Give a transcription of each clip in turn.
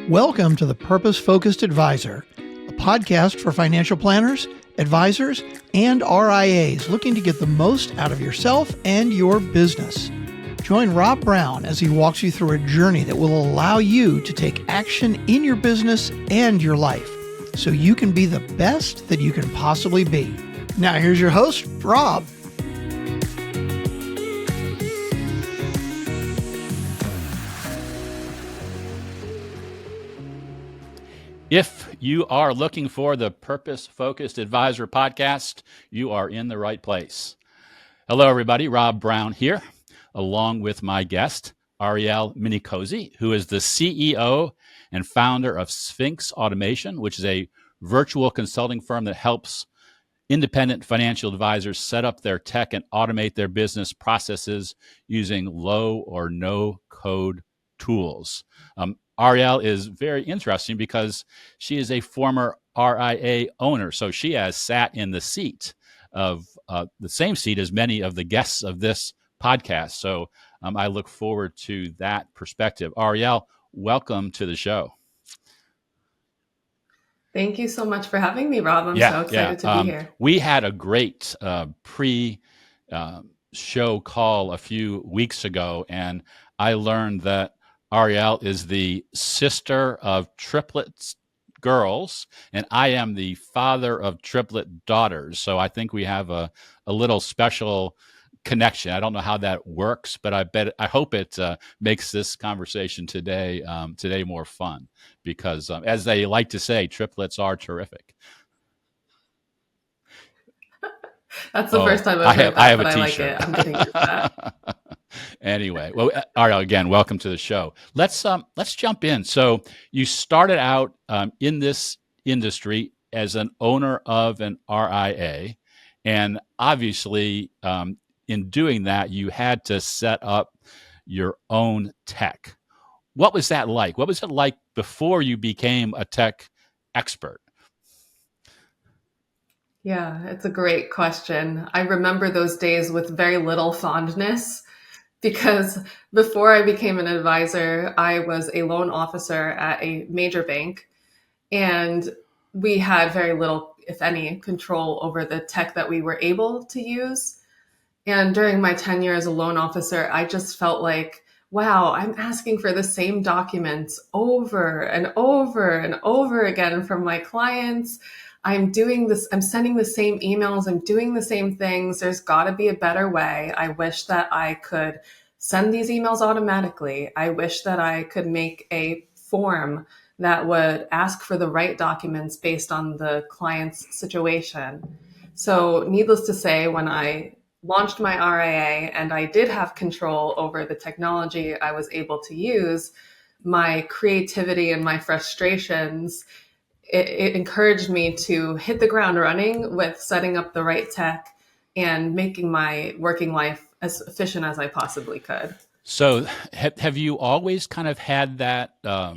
Welcome to the Purpose-Focused Advisor, a podcast for financial planners, advisors, and RIAs looking to get the most out of yourself and your business. Join Rob Brown as he walks you through a journey that will allow you to take action in your business and your life so you can be the best that you can possibly be. Now here's your host, Rob. If you are looking for the Purpose-Focused Advisor podcast, you are in the right place. Hello, everybody. Rob Brown here, along with my guest, Arielle Minicozzi, who is the CEO and founder of Sphinx Automation, which is a virtual consulting firm that helps independent financial advisors set up their tech and automate their business processes using low or no code tools. Arielle is very interesting because she is a former RIA owner. So she has sat in the seat of the same seat as many of the guests of this podcast. So I look forward to that perspective. Arielle, welcome to the show. Thank you so much for having me, Rob. I'm so excited to be here. We had a great pre-show call a few weeks ago, and I learned that Arielle is the sister of triplet girls, and I am the father of triplet daughters. So I think we have a little special connection. I don't know how that works, but I hope it makes this conversation today more fun because, as they like to say, triplets are terrific. That's the first time I've heard that, I have but a I like t-shirt. it. I'm getting used to that. Anyway, well, Arielle, again, welcome to the show. Let's jump in. So you started out in this industry as an owner of an RIA, and obviously, in doing that, you had to set up your own tech. What was that like? What was it like before you became a tech expert? Yeah, it's a great question. I remember those days with very little fondness because before I became an advisor, I was a loan officer at a major bank, and we had very little, if any, control over the tech that we were able to use. And during my tenure as a loan officer, I just felt like, wow, I'm asking for the same documents over and over and over again from my clients. I'm doing this, I'm sending the same emails, I'm doing the same things. There's got to be a better way. I wish that I could send these emails automatically. I wish that I could make a form that would ask for the right documents based on the client's situation. So needless to say, when I launched my RIA and I did have control over the technology I was able to use, my creativity and my frustrations, it encouraged me to hit the ground running with setting up the right tech and making my working life as efficient as I possibly could. So have you always kind of had that, I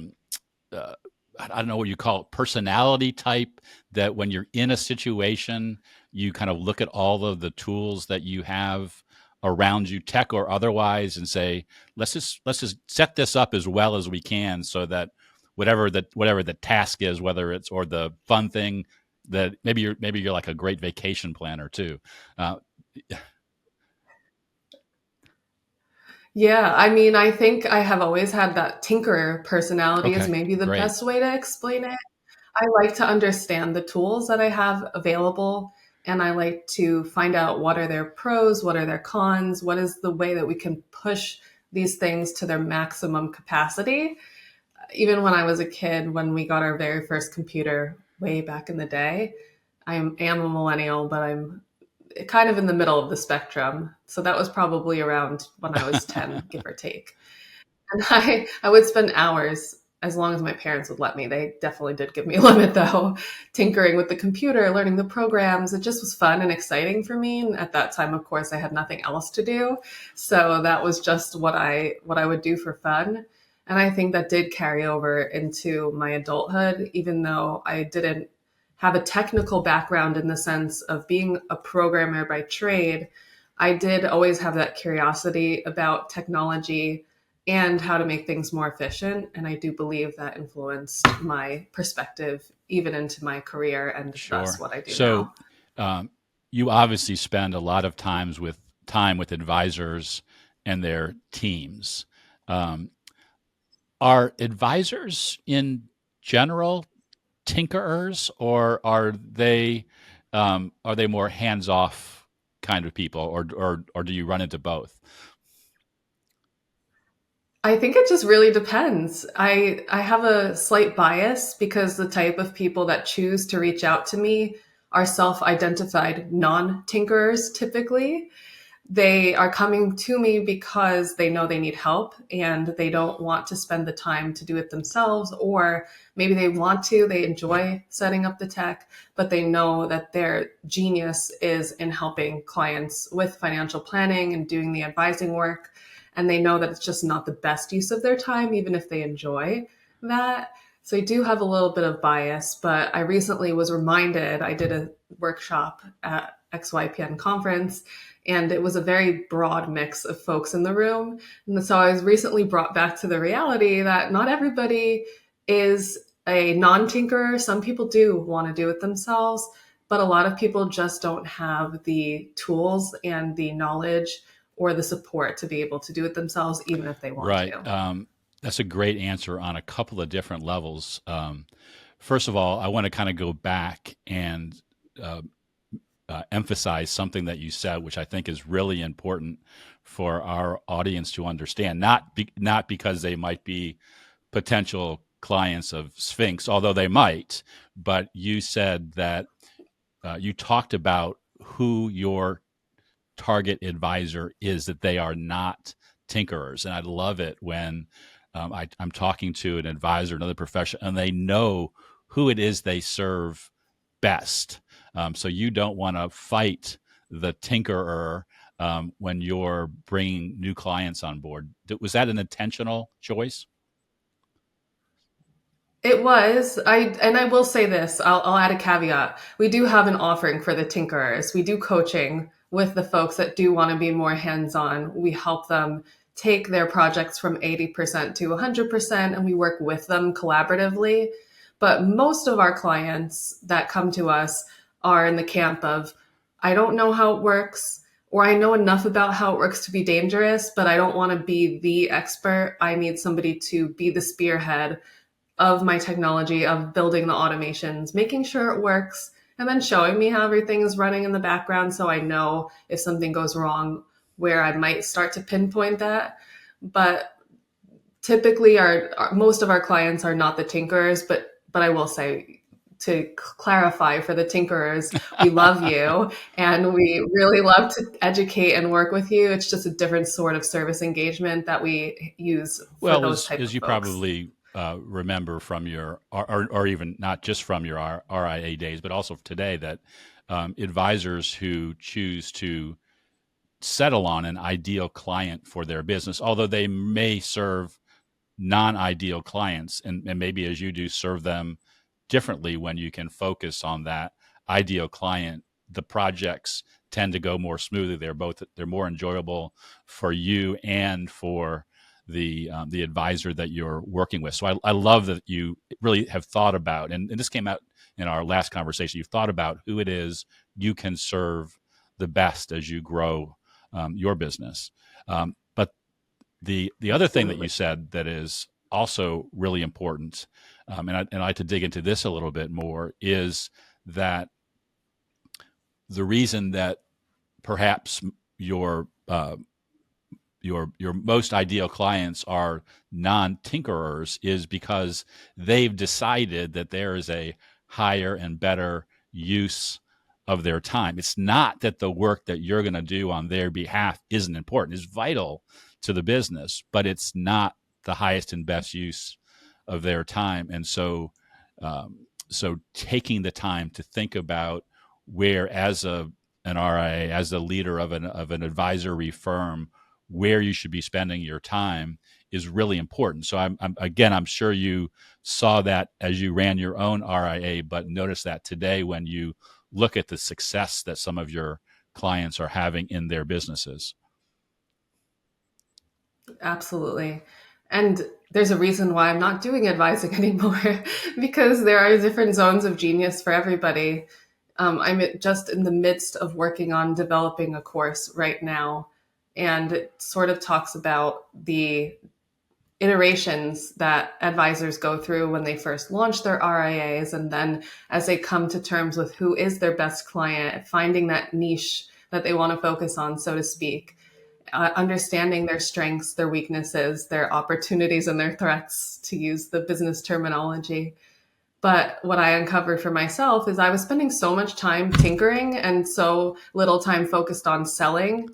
don't know what you call it, personality type, that when you're in a situation, you kind of look at all of the tools that you have around you, tech or otherwise, and say, let's just set this up as well as we can so that whatever the task is, whether it's or the fun thing, that maybe you're like a great vacation planner too. Yeah, I mean, I think I have always had that tinkerer personality is maybe the best way to explain it. I like to understand the tools that I have available, and I like to find out what are their pros, what are their cons, what is the way that we can push these things to their maximum capacity. Even when I was a kid, when we got our very first computer way back in the day, I am a millennial, but I'm kind of in the middle of the spectrum. So that was probably around when I was 10, give or take. And I would spend hours, as long as my parents would let me. They definitely did give me a limit though, tinkering with the computer, learning the programs. It just was fun and exciting for me. And at that time, of course, I had nothing else to do. So that was just what I would do for fun. And I think that did carry over into my adulthood, even though I didn't have a technical background in the sense of being a programmer by trade. I did always have that curiosity about technology and how to make things more efficient. And I do believe that influenced my perspective even into my career and thus Sure. what I do So now. you obviously spend a lot of time with advisors and their teams. Um, are advisors in general tinkerers, or are they more hands off kind of people, or do you run into both? I think it just really depends. I have a slight bias because the type of people that choose to reach out to me are self-identified non-tinkerers typically. They are coming to me because they know they need help and they don't want to spend the time to do it themselves, or maybe they want to, they enjoy setting up the tech, but they know that their genius is in helping clients with financial planning and doing the advising work. And they know that it's just not the best use of their time, even if they enjoy that. So I do have a little bit of bias, but I recently was reminded, I did a workshop at XYPN conference, and it was a very broad mix of folks in the room. And so I was recently brought back to the reality that not everybody is a non-tinkerer. Some people do want to do it themselves, but a lot of people just don't have the tools and the knowledge or the support to be able to do it themselves, even if they want Right. to. That's a great answer on a couple of different levels. First of all, I want to kind of go back and uh, emphasize something that you said, which I think is really important for our audience to understand. Not because they might be potential clients of Sphinx, although they might, but you said that you talked about who your target advisor is, that they are not tinkerers. And I love it when I'm talking to an advisor, another professional, and they know who it is they serve best. So you don't want to fight the tinkerer when you're bringing new clients on board. Was that an intentional choice? It was. I will say this. I'll add a caveat. We do have an offering for the tinkerers. We do coaching with the folks that do want to be more hands-on. We help them take their projects from 80% to 100%, and we work with them collaboratively. But most of our clients that come to us are in the camp of, I don't know how it works, or I know enough about how it works to be dangerous, but I don't want to be the expert. I need somebody to be the spearhead of my technology, of building the automations, making sure it works, and then showing me how everything is running in the background so I know if something goes wrong where I might start to pinpoint that. But typically most of our clients are not the tinkerers, but I will say, to clarify for the tinkerers, we love you and we really love to educate and work with you. It's just a different sort of service engagement that we use for Well, those type as of you folks. probably remember from your, or even not just from your RIA days, but also today, that advisors who choose to settle on an ideal client for their business, although they may serve non-ideal clients, and maybe as you do, serve them differently when you can focus on that ideal client, the projects tend to go more smoothly. They're more enjoyable for you and for the advisor that you're working with. So I love that you really have thought about, and this came out in our last conversation, you've thought about who it is you can serve the best as you grow your business. But the other thing that you Absolutely. said that is also really important, and I like to dig into this a little bit more, is that the reason that perhaps your your most ideal clients are non-tinkerers is because they've decided that there is a higher and better use of their time. It's not that the work that you're going to do on their behalf isn't important. It's vital to the business, but it's not the highest and best use of their time. And so taking the time to think about where, as an RIA, as the leader of an advisory firm, where you should be spending your time is really important. So I'm sure you saw that as you ran your own RIA, but notice that today when you look at the success that some of your clients are having in their businesses. Absolutely. And there's a reason why I'm not doing advising anymore because there are different zones of genius for everybody. Just in the midst of working on developing a course right now, and it sort of talks about the iterations that advisors go through when they first launch their RIAs, and then as they come to terms with who is their best client, finding that niche that they want to focus on, so to speak, understanding their strengths, their weaknesses, their opportunities, and their threats, to use the business terminology. But what I uncovered for myself is I was spending so much time tinkering and so little time focused on selling.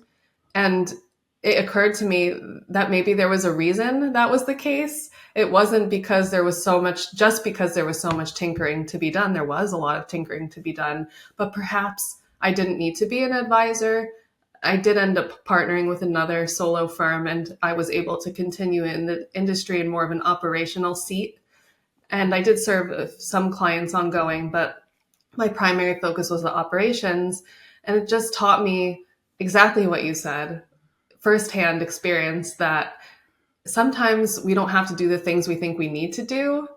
And it occurred to me that maybe there was a reason that was the case. It wasn't because there was so much, just because there was so much tinkering to be done. There was a lot of tinkering to be done, but perhaps I didn't need to be an advisor. I did end up partnering with another solo firm, and I was able to continue in the industry in more of an operational seat. And I did serve some clients ongoing, but my primary focus was the operations. And it just taught me exactly what you said, firsthand experience, that sometimes we don't have to do the things we think we need to do.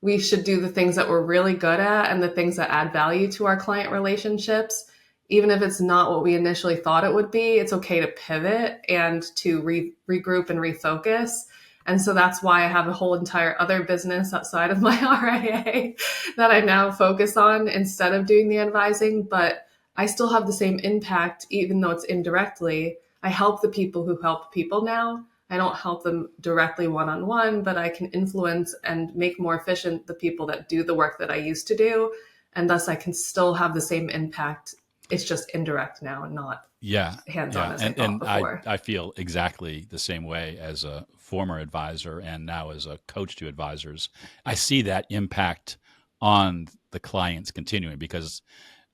We should do the things that we're really good at and the things that add value to our client relationships. Even if it's not what we initially thought it would be, it's okay to pivot and to regroup and refocus. And so that's why I have a whole entire other business outside of my RIA that I now focus on instead of doing the advising. But I still have the same impact, even though it's indirectly. I help the people who help people now. I don't help them directly one-on-one, but I can influence and make more efficient the people that do the work that I used to do. And thus I can still have the same impact. It's just indirect now and not hands-on as I thought before. I feel exactly the same way as a former advisor and now as a coach to advisors. I see that impact on the clients continuing because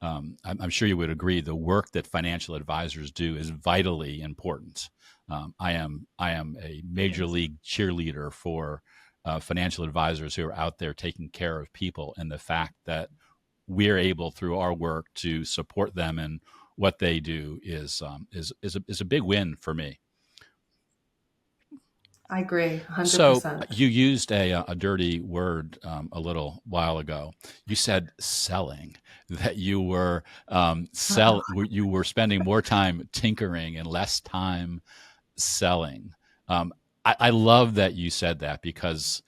I'm sure you would agree the work that financial advisors do is vitally important. I am a major league cheerleader for financial advisors who are out there taking care of people, and the fact that we're able through our work to support them in what they do is a big win for me. I agree, So 100%. you used a dirty word a little while ago. You said selling, that you were you were spending more time tinkering and less time selling. I love that you said that because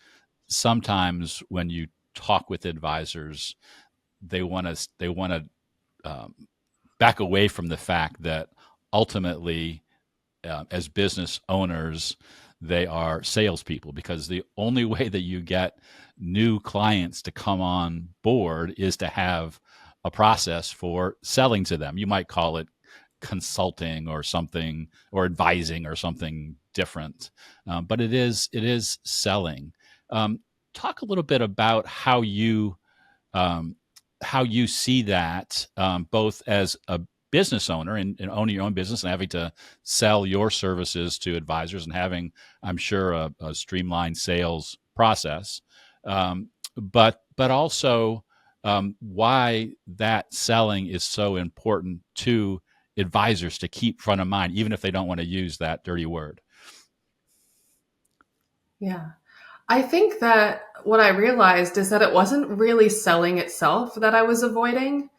sometimes when you talk with advisors, they want to back away from the fact that ultimately, as business owners, they are salespeople, because the only way that you get new clients to come on board is to have a process for selling to them. You might call it consulting or something, or advising or something different, but it is selling. Talk a little bit about um, how you see that, both as a business owner and owning your own business and having to sell your services to advisors and having, I'm sure, a streamlined sales process, but also why that selling is so important to advisors to keep front of mind, even if they don't want to use that dirty word. Yeah. I think that what I realized is that it wasn't really selling itself that I was avoiding.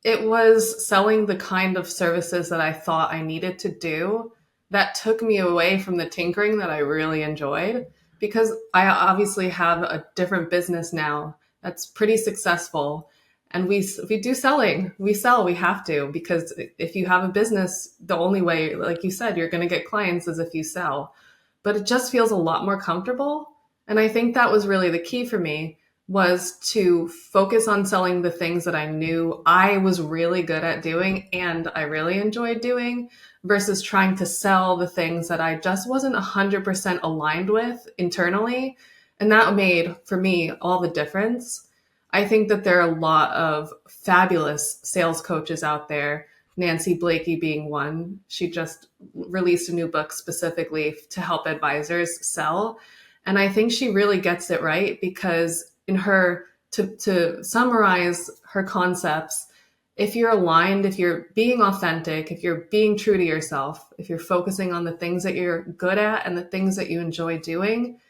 It was selling the kind of services that I thought I needed to do that took me away from the tinkering that I really enjoyed. Because I obviously have a different business now that's pretty successful. And we do selling. We sell, we have to, because if you have a business, the only way, like you said, you're going to get clients is if you sell. But it just feels a lot more comfortable. And I think that was really the key for me, was to focus on selling the things that I knew I was really good at doing and I really enjoyed doing, versus trying to sell the things that I just wasn't 100% aligned with internally. And that made, for me, all the difference. I think that there are a lot of fabulous sales coaches out there, Nancy Blakey being one. She just released a new book specifically to help advisors sell. And I think she really gets it right, because in her, to summarize her concepts, if you're aligned, if you're being authentic, if you're being true to yourself, if you're focusing on the things that you're good at and the things that you enjoy doing,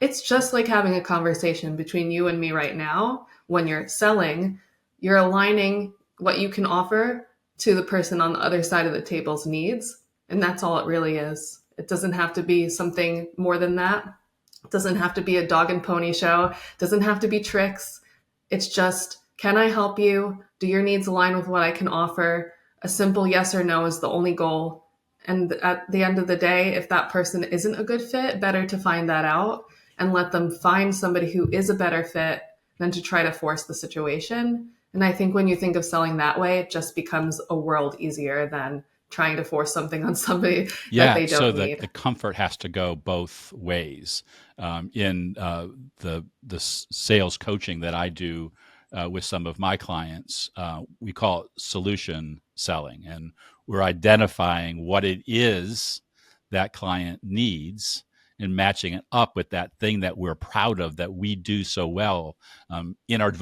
it's just like having a conversation between you and me right now. When you're selling, you're aligning what you can offer to the person on the other side of the table's needs. And that's all it really is. It doesn't have to be something more than that. It doesn't have to be a dog and pony show. It doesn't have to be tricks. It's just, can I help you? Do your needs align with what I can offer? A simple yes or no is the only goal. And at the end of the day, if that person isn't a good fit, better to find that out and let them find somebody who is a better fit than to try to force the situation. And I think when you think of selling that way, it just becomes a world easier than trying to force something on somebody that they don't need. So the comfort has to go both ways. In the sales coaching that I do with some of my clients, we call it solution selling, and we're identifying what it is that client needs and matching it up with that thing that we're proud of, that we do so well in our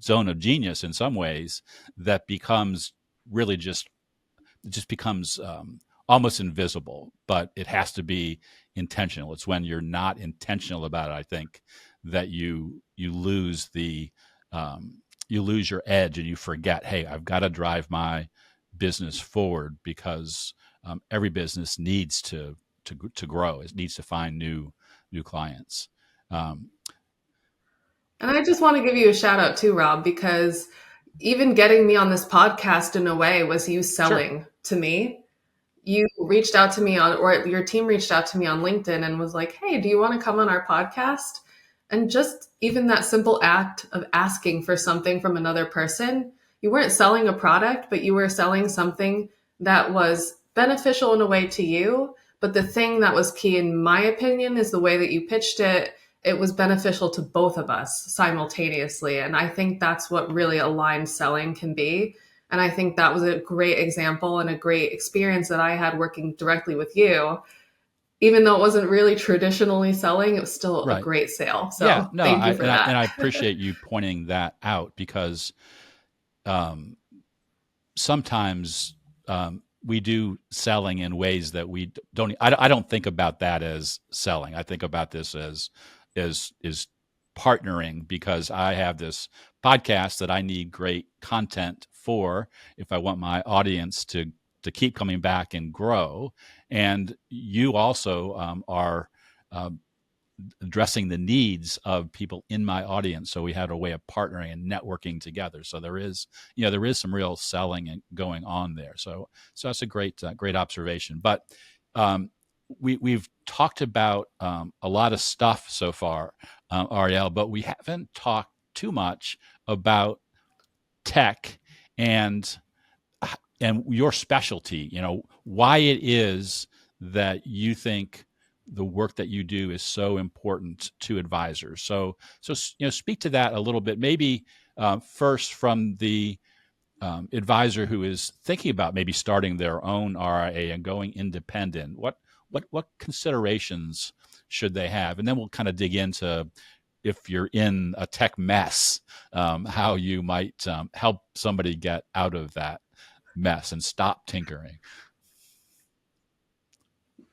zone of genius. In some ways, that becomes really just becomes almost invisible, but it has to be intentional. It's when you're not intentional about it, I think, that you lose you lose your edge, and you forget, hey, I've got to drive my business forward, because every business needs to grow. It needs to find new clients. And I just want to give you a shout out too, Rob, because even getting me on this podcast in a way was you selling to me. You reached out to me or your team reached out to me on LinkedIn and was like, hey, do you want to come on our podcast? And just even that simple act of asking for something from another person, you weren't selling a product, but you were selling something that was beneficial in a way to you. But the thing that was key, in my opinion, is the way that you pitched it. It was beneficial to both of us simultaneously. And I think that's what really aligned selling can be. And I think that was a great example and a great experience that I had working directly with you. Even though it wasn't really traditionally selling, it was still a great sale. So thank you for that. And I appreciate you pointing that out, because sometimes we do selling in ways that we don't. I don't think about that as selling. I think about this as partnering, because I have this podcast that I need great content for if I want my audience to keep coming back and grow. And you also are addressing the needs of people in my audience. So we had a way of partnering and networking together. So there is some real selling going on there. So that's a great observation. But we've talked about a lot of stuff so far, Arielle, but we haven't talked too much about tech and your specialty. Why it is that you think the work that you do is so important to advisors. So speak to that a little bit. Maybe first from the advisor who is thinking about maybe starting their own RIA and going independent. What considerations should they have? And then we'll kind of dig into, if you're in a tech mess, how you might help somebody get out of that mess and stop tinkering.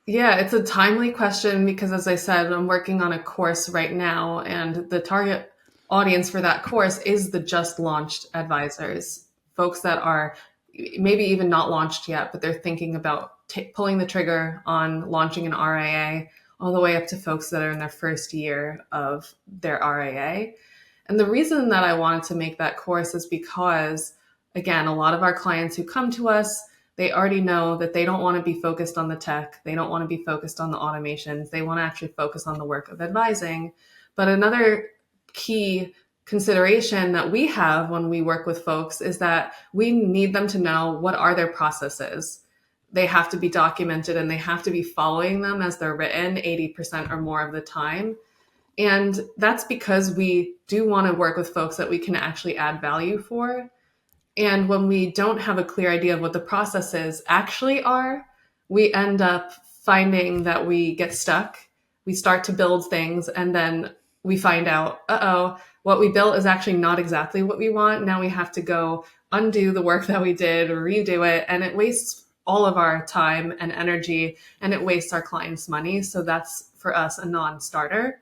Yeah, it's a timely question because, as I said, I'm working on a course right now, and the target audience for that course is the just launched advisors, folks that are maybe even not launched yet, but they're thinking about pulling the trigger on launching an RIA, all the way up to folks that are in their first year of their RIA. And the reason that I wanted to make that course is because, again, a lot of our clients who come to us, they already know that they don't want to be focused on the tech. They don't want to be focused on the automations. They want to actually focus on the work of advising. But another key consideration that we have when we work with folks is that we need them to know what are their processes. They have to be documented and they have to be following them as they're written 80% or more of the time. And that's because we do want to work with folks that we can actually add value for. And when we don't have a clear idea of what the processes actually are, we end up finding that we get stuck. We start to build things and then we find out, what we built is actually not exactly what we want. Now we have to go undo the work that we did, redo it, and it wastes all of our time and energy, and it wastes our clients' money. So that's for us a non-starter.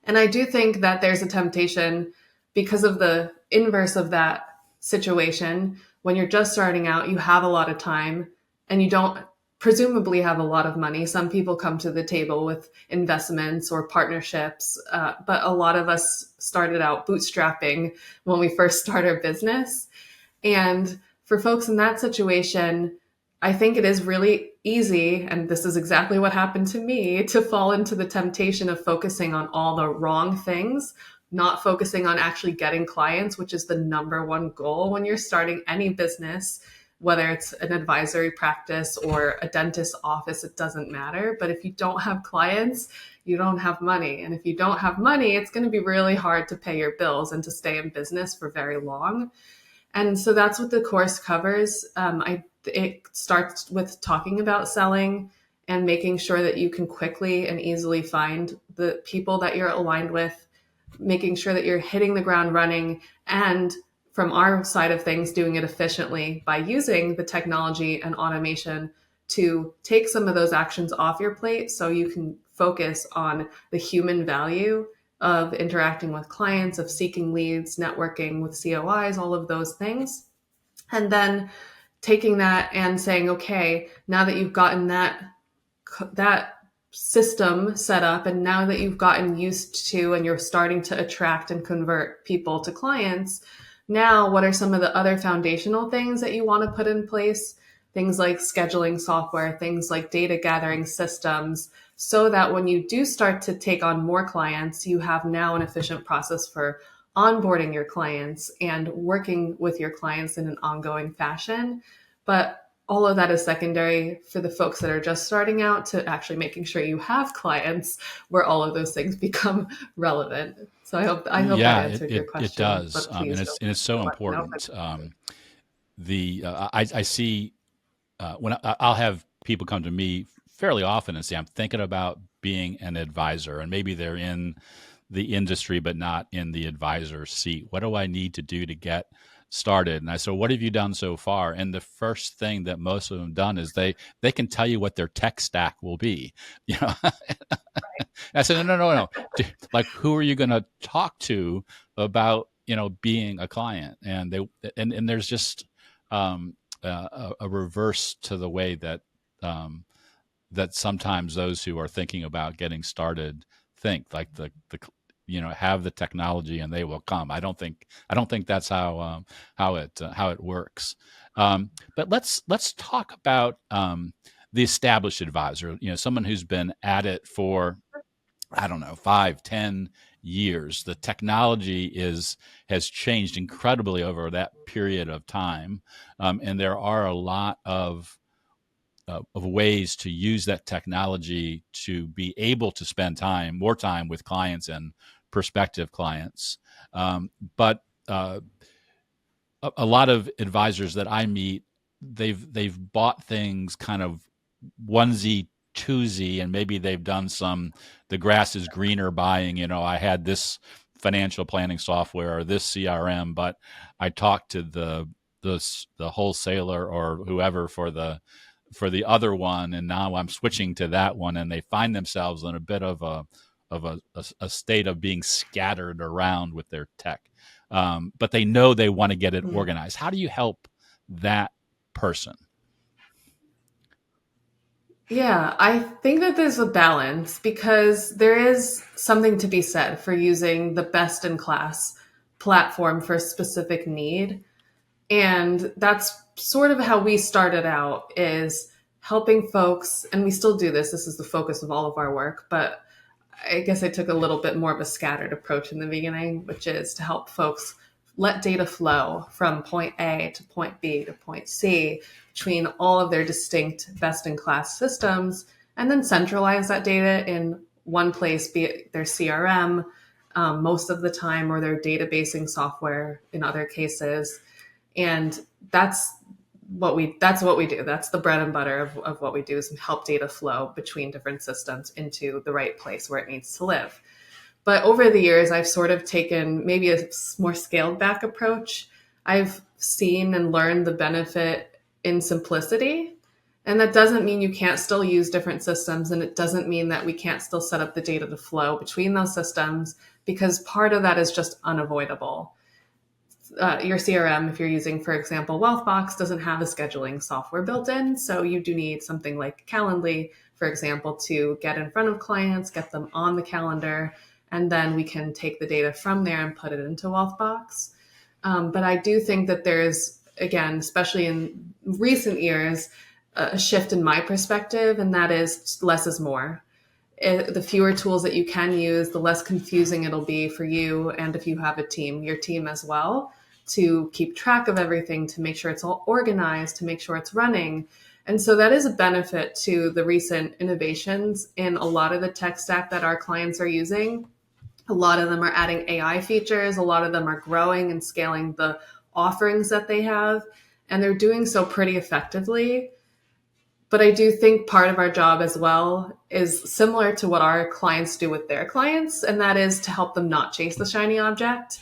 And I do think that there's a temptation because of the inverse of that situation. When you're just starting out, you have a lot of time and you don't presumably have a lot of money. Some people come to the table with investments or partnerships, but a lot of us started out bootstrapping when we first start our business. And for folks in that situation, I think it is really easy, and this is exactly what happened to me, to fall into the temptation of focusing on all the wrong things, not focusing on actually getting clients, which is the number one goal when you're starting any business, whether it's an advisory practice or a dentist's office, it doesn't matter. But if you don't have clients, you don't have money. And if you don't have money, it's going to be really hard to pay your bills and to stay in business for very long. And so that's what the course covers. It starts with talking about selling and making sure that you can quickly and easily find the people that you're aligned with, making sure that you're hitting the ground running, and from our side of things, doing it efficiently by using the technology and automation to take some of those actions off your plate so you can focus on the human value of interacting with clients, of seeking leads, networking with COIs, all of those things. And then taking that and saying, okay, now that you've gotten that system set up, and now that you've gotten used to and you're starting to attract and convert people to clients, now what are some of the other foundational things that you want to put in place? Things like scheduling software, things like data gathering systems, so that when you do start to take on more clients, you have now an efficient process for onboarding your clients and working with your clients in an ongoing fashion. But all of that is secondary for the folks that are just starting out to actually making sure you have clients where all of those things become relevant. So I hope that answered your question. It does, and it's so important. I see when I'll have people come to me fairly often and say, I'm thinking about being an advisor, and maybe they're in the industry but not in the advisor seat. What do I need to do to get started? And I said, what have you done so far? And the first thing that most of them done is they can tell you what their tech stack will be. I said, no. Like, who are you going to talk to about, being a client? And and there's just a reverse to the way that that sometimes those who are thinking about getting started think, like the have the technology and they will come. I don't think that's how it works. But let's talk about the established advisor. Someone who's been at it for, I don't know, 5-10 years. The technology has changed incredibly over that period of time, and there are a lot of ways to use that technology to be able to spend more time with clients and prospective clients. But a lot of advisors that I meet, they've bought things kind of onesie twosie, and maybe they've done some the grass is greener buying. I had this financial planning software or this CRM, but I talked to the wholesaler or whoever for the other one, and now I'm switching to that one, and they find themselves in a bit of a state of being scattered around with their tech. But they know they want to get it organized. How do you help that person? Yeah, I think that there's a balance, because there is something to be said for using the best in class platform for a specific need. And that's sort of how we started out, is helping folks, and we still do this. This is the focus of all of our work, but I guess I took a little bit more of a scattered approach in the beginning, which is to help folks let data flow from point A to point B to point C between all of their distinct best-in-class systems, and then centralize that data in one place, be it their CRM most of the time, or their databasing software in other cases. And that's what we do. That's the bread and butter of what we do, is help data flow between different systems into the right place where it needs to live. But over the years, I've sort of taken maybe a more scaled back approach. I've seen and learned the benefit in simplicity. And that doesn't mean you can't still use different systems. And it doesn't mean that we can't still set up the data to flow between those systems, because part of that is just unavoidable. Your CRM, if you're using, for example, Wealthbox, doesn't have a scheduling software built in. So you do need something like Calendly, for example, to get in front of clients, get them on the calendar, and then we can take the data from there and put it into Wealthbox. But I do think that there's, again, especially in recent years, a shift in my perspective, and that is less is more. The fewer tools that you can use, the less confusing it'll be for you. And if you have a team, your team as well, to keep track of everything, to make sure it's all organized, to make sure it's running. And so that is a benefit to the recent innovations in a lot of the tech stack that our clients are using. A lot of them are adding AI features. A lot of them are growing and scaling the offerings that they have. And they're doing so pretty effectively. But I do think part of our job as well is similar to what our clients do with their clients, and that is to help them not chase the shiny object.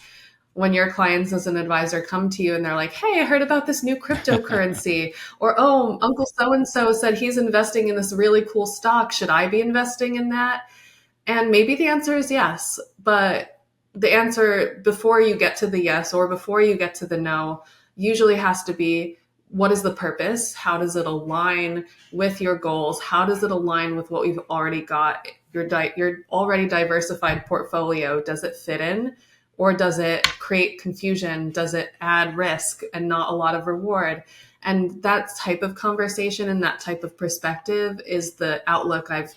When your clients as an advisor come to you and they're like, hey, I heard about this new cryptocurrency, or, oh, Uncle so-and-so said he's investing in this really cool stock. Should I be investing in that? And maybe the answer is yes, but the answer before you get to the yes or before you get to the no usually has to be, what is the purpose? How does it align with your goals? How does it align with what we've already got? Your already diversified portfolio, does it fit in? Or does it create confusion? Does it add risk and not a lot of reward? And that type of conversation and that type of perspective is the outlook I've,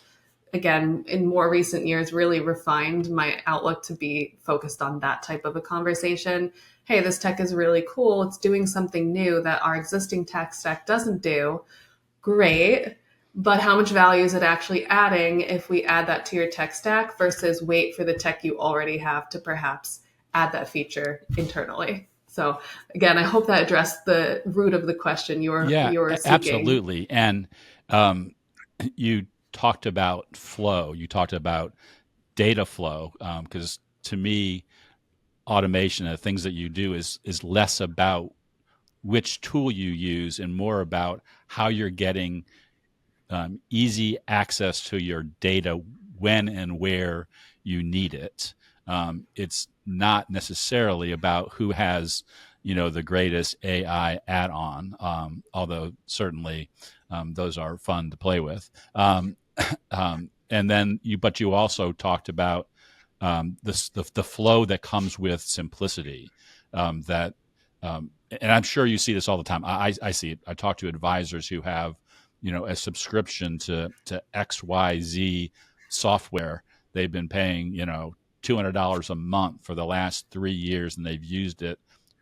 again, in more recent years, really refined my outlook to be focused on that type of a conversation. Hey, this tech is really cool. It's doing something new that our existing tech stack doesn't do. Great. But how much value is it actually adding if we add that to your tech stack versus wait for the tech you already have to perhaps add that feature internally? So again, I hope that addressed the root of the question you were seeking. Absolutely. And you talked about flow. You talked about data flow, because to me, automation, the things that you do is less about which tool you use and more about how you're getting easy access to your data when and where you need it. It's not necessarily about who has, the greatest AI add-on, although certainly those are fun to play with. And then you also talked about the flow that comes with simplicity. And I'm sure you see this all the time. I see it. I talk to advisors who have, a subscription to XYZ software. They've been paying, $200 a month for the last 3 years, and they've used it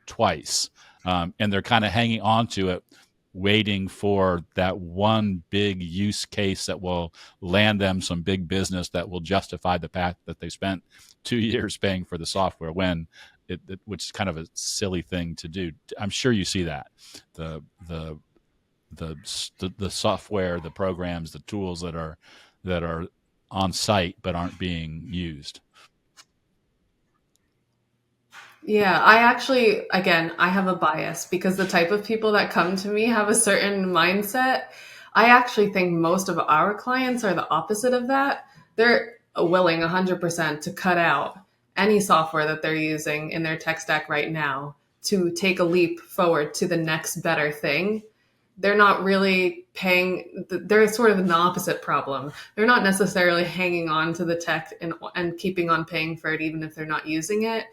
twice. And they're kind of hanging on to it, waiting for that one big use case that will land them some big business that will justify the fact that they spent 2 years paying for the software, which is kind of a silly thing to do. I'm sure you see that the software, the programs, the tools that are on site but aren't being used. Yeah, I actually, again, I have a bias because the type of people that come to me have a certain mindset. I actually think most of our clients are the opposite of that. They're willing 100% to cut out any software that they're using in their tech stack right now to take a leap forward to the next better thing. They're not really they're sort of in the opposite problem. They're not necessarily hanging on to the tech and keeping on paying for it, even if they're not using it.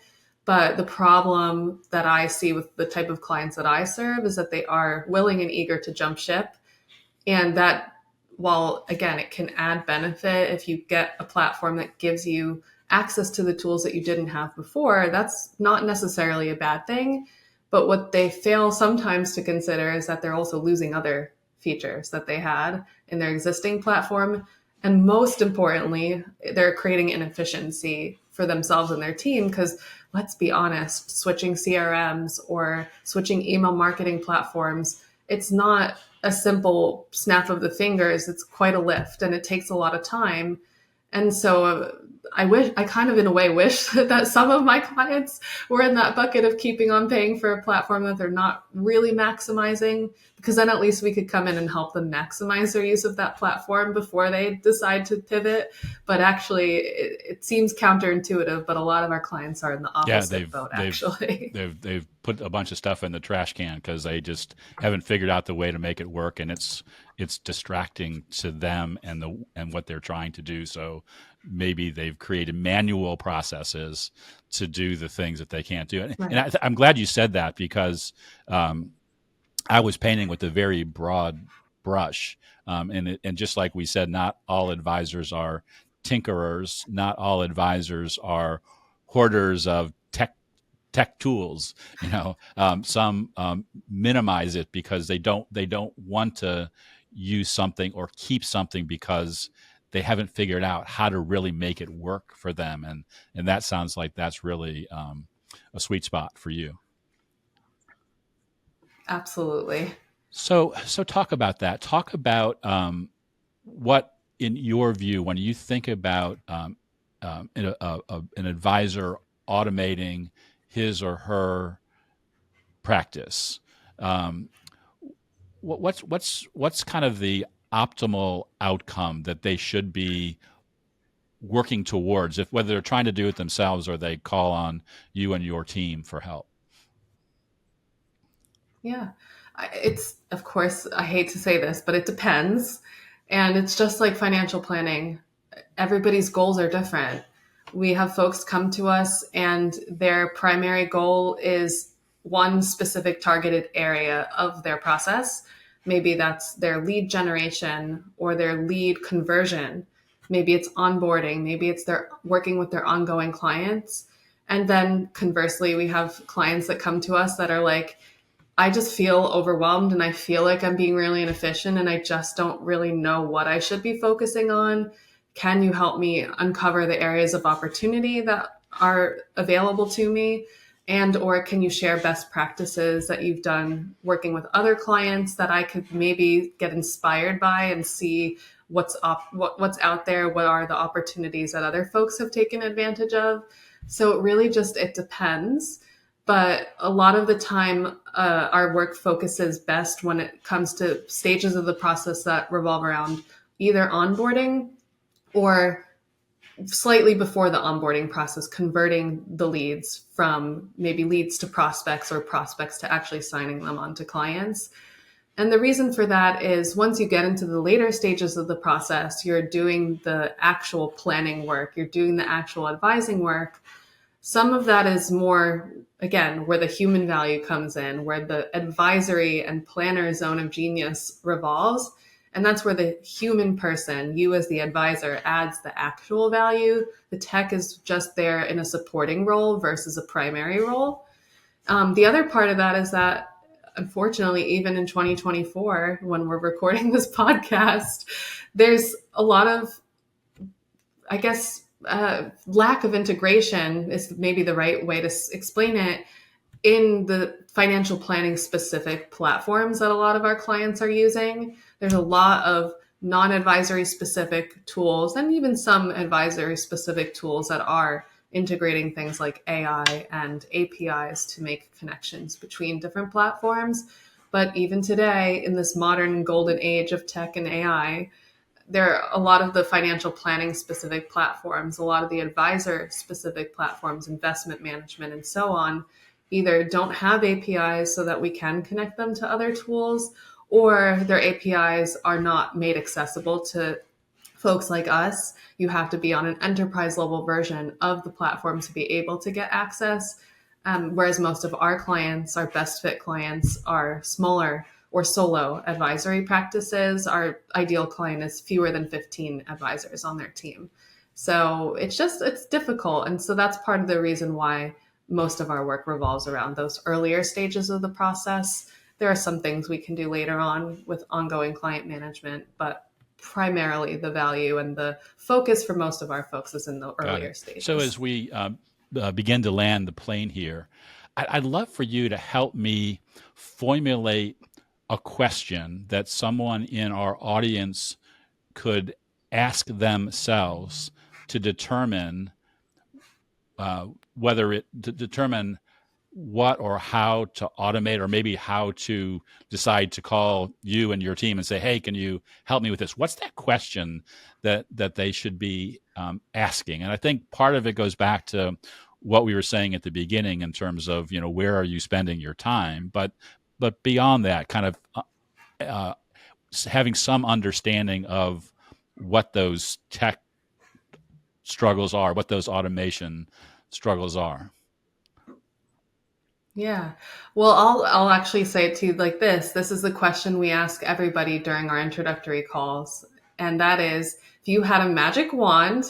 But the problem that I see with the type of clients that I serve is that they are willing and eager to jump ship. And that, while again, it can add benefit if you get a platform that gives you access to the tools that you didn't have before, that's not necessarily a bad thing. But what they fail sometimes to consider is that they're also losing other features that they had in their existing platform. And most importantly, they're creating inefficiency for themselves and their team, because let's be honest, switching CRMs or switching email marketing platforms, it's not a simple snap of the fingers. It's quite a lift and it takes a lot of time. And so I kind of in a way wish that some of my clients were in that bucket of keeping on paying for a platform that they're not really maximizing, because then at least we could come in and help them maximize their use of that platform before they decide to pivot. But actually, it seems counterintuitive, but a lot of our clients are in the opposite boat, actually. They've put a bunch of stuff in the trash can because they just haven't figured out the way to make it work, and it's distracting to them and what they're trying to do. So maybe they've created manual processes to do the things that they can't do. Right. And I'm glad you said that, because I was painting with a very broad brush. And just like we said, not all advisors are tinkerers. Not all advisors are hoarders of tech tools. Some minimize it because they don't want to use something or keep something because they haven't figured out how to really make it work for them. And that sounds like that's really a sweet spot for you. Absolutely. So talk about that. Talk about what, in your view, when you think about an advisor automating his or her practice, what's kind of the optimal outcome that they should be working towards, whether they're trying to do it themselves or they call on you and your team for help? Yeah, it's, of course, I hate to say this, but it depends. And it's just like financial planning. Everybody's goals are different. We have folks come to us and their primary goal is one specific targeted area of their process. Maybe that's their lead generation or their lead conversion. Maybe it's onboarding. Maybe it's their working with their ongoing clients. And then conversely, we have clients that come to us that are like, I just feel overwhelmed and I feel like I'm being really inefficient and I just don't really know what I should be focusing on. Can you help me uncover the areas of opportunity that are available to me? And or can you share best practices that you've done working with other clients that I could maybe get inspired by and see what's out there? What are the opportunities that other folks have taken advantage of? So it really just, it depends. But a lot of the time, our work focuses best when it comes to stages of the process that revolve around either onboarding or slightly before the onboarding process, converting the leads from maybe leads to prospects or prospects to actually signing them onto clients. And the reason for that is once you get into the later stages of the process, you're doing the actual planning work, you're doing the actual advising work. Some of that is more, again, where the human value comes in, where the advisory and planner zone of genius revolves. And that's where the human person, you as the advisor, adds the actual value. The tech is just there in a supporting role versus a primary role. The other part of that is that, unfortunately, even in 2024, when we're recording this podcast, there's a lot of, I guess, lack of integration is maybe the right way to explain it in the financial planning specific platforms that a lot of our clients are using. There's a lot of non-advisory specific tools and even some advisory specific tools that are integrating things like AI and APIs to make connections between different platforms. But even today, in this modern golden age of tech and AI, there are a lot of the financial planning specific platforms, a lot of the advisor specific platforms, investment management, and so on, either don't have APIs so that we can connect them to other tools, or their APIs are not made accessible to folks like us. You have to be on an enterprise level version of the platform to be able to get access. Whereas most of our clients, our best fit clients, are smaller or solo advisory practices. Our ideal client is fewer than 15 advisors on their team. So it's difficult. And so that's part of the reason why most of our work revolves around those earlier stages of the process. There are some things we can do later on with ongoing client management, but primarily the value and the focus for most of our folks is in the earlier stages. So as we begin to land the plane here, I'd love for you to help me formulate a question that someone in our audience could ask themselves to determine determine what or how to automate, or maybe how to decide to call you and your team and say, hey, can you help me with this? What's that question that they should be asking? And I think part of it goes back to what we were saying at the beginning in terms of, where are you spending your time? But beyond that, kind of having some understanding of what those tech struggles are, what those automation struggles are. Yeah. Well, I'll actually say it to you like this. This is the question we ask everybody during our introductory calls. And that is, if you had a magic wand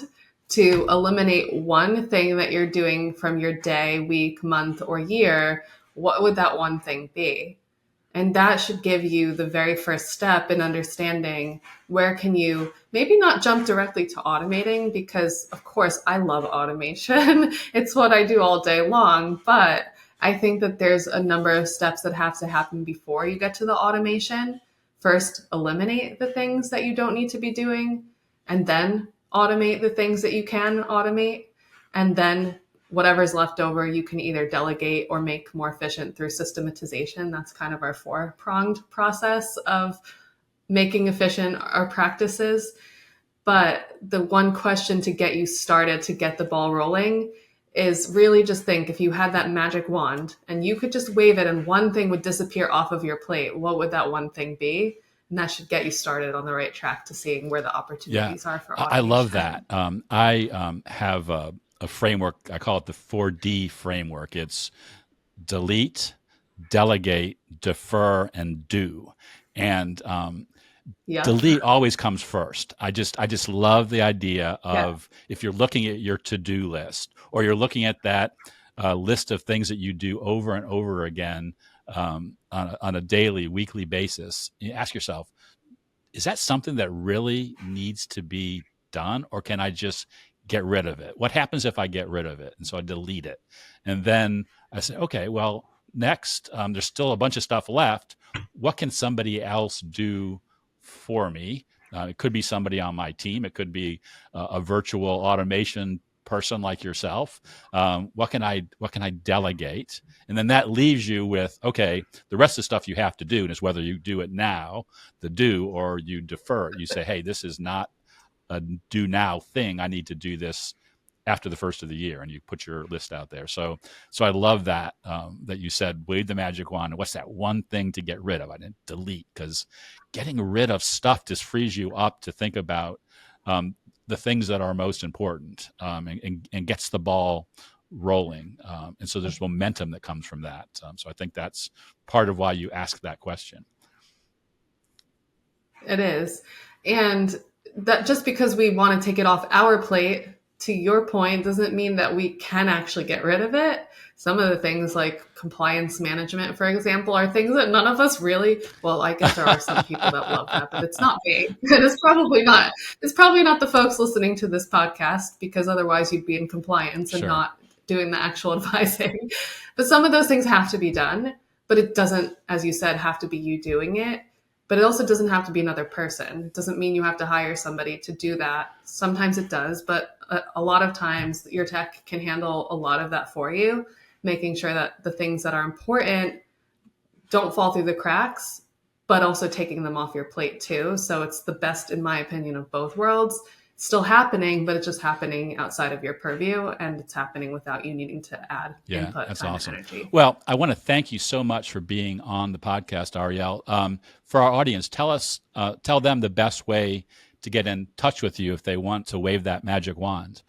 to eliminate one thing that you're doing from your day, week, month, or year, what would that one thing be? And that should give you the very first step in understanding where can you maybe not jump directly to automating, because of course I love automation. It's what I do all day long, but I think that there's a number of steps that have to happen before you get to the automation. First, eliminate the things that you don't need to be doing, and then automate the things that you can automate. And then whatever's left over, you can either delegate or make more efficient through systematization. That's kind of our four-pronged process of making efficient our practices. But the one question to get you started, to get the ball rolling, is really just think, if you had that magic wand and you could just wave it and one thing would disappear off of your plate, what would that one thing be? And that should get you started on the right track to seeing where the opportunities are for automation. I love that. I have a framework. I call it the 4D framework. It's delete, delegate, defer, and do. And delete always comes first. I just love the idea of, if you're looking at your to-do list, or you're looking at that list of things that you do over and over again on a daily, weekly basis, you ask yourself, is that something that really needs to be done, or can I just get rid of it? What happens if I get rid of it? And so I delete it. And then I say, okay, well, next, there's still a bunch of stuff left. What can somebody else do for me? It could be somebody on my team. It could be a virtual automation person like yourself. What can I delegate? And then that leaves you with, okay, the rest of the stuff you have to do, and it's whether you do it now, the do, or you defer. You say, hey, this is not a do now thing. I need to do this after the first of the year, and you put your list out there. So I love that that you said, wave the magic wand. What's that one thing to get rid of? I didn't delete, because getting rid of stuff just frees you up to think about the things that are most important, and gets the ball rolling. And so there's momentum that comes from that. So I think that's part of why you ask that question. It is. And that just because we want to take it off our plate, to your point, doesn't mean that we can actually get rid of it. Some of the things like compliance management, for example, are things that none of us really, well, I guess there are some people that love that, but it's not me. And it's probably not the folks listening to this podcast, because otherwise you'd be in compliance and not doing the actual advising. But some of those things have to be done, but it doesn't, as you said, have to be you doing it. But it also doesn't have to be another person. It doesn't mean you have to hire somebody to do that. Sometimes it does, but a lot of times your tech can handle a lot of that for you, making sure that the things that are important don't fall through the cracks, but also taking them off your plate too. So it's the best, in my opinion, of both worlds. It's still happening, but it's just happening outside of your purview, and it's happening without you needing to add input. That's time, awesome. and energy. Well, I want to thank you so much for being on the podcast, Arielle. For our audience, tell them the best way to get in touch with you if they want to wave that magic wand.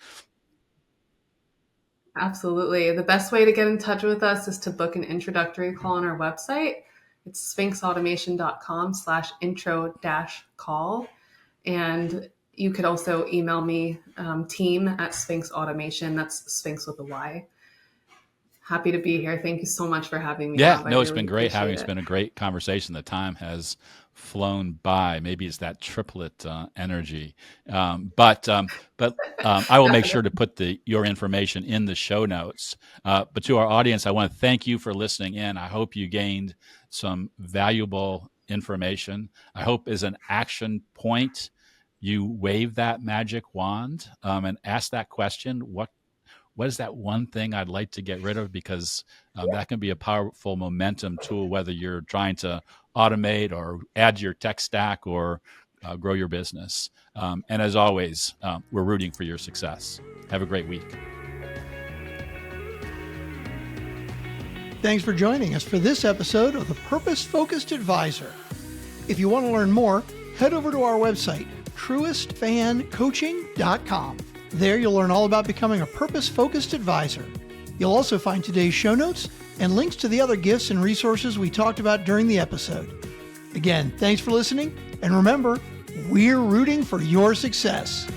Absolutely. The best way to get in touch with us is to book an introductory call on our website. It's sphinxautomation.com/intro-call. And you could also email me, team@Sphinx Automation. That's Sphinx with a Y. Happy to be here. Thank you so much for having me. Yeah, Rob. it's been great having. It's been a great conversation. The time has flown by. Maybe it's that triplet energy. But I will make sure to put your information in the show notes. But to our audience, I want to thank you for listening in. I hope you gained some valuable information. I hope as an action point you wave that magic wand and ask that question, what is that one thing I'd like to get rid of? Because that can be a powerful momentum tool, whether you're trying to automate or add to your tech stack or grow your business. And as always, we're rooting for your success. Have a great week. Thanks for joining us for this episode of the Purpose Focused Advisor. If you want to learn more, head over to our website, truestfancoaching.com. There you'll learn all about becoming a purpose-focused advisor. You'll also find today's show notes and links to the other gifts and resources we talked about during the episode. Again, thanks for listening, and remember, we're rooting for your success.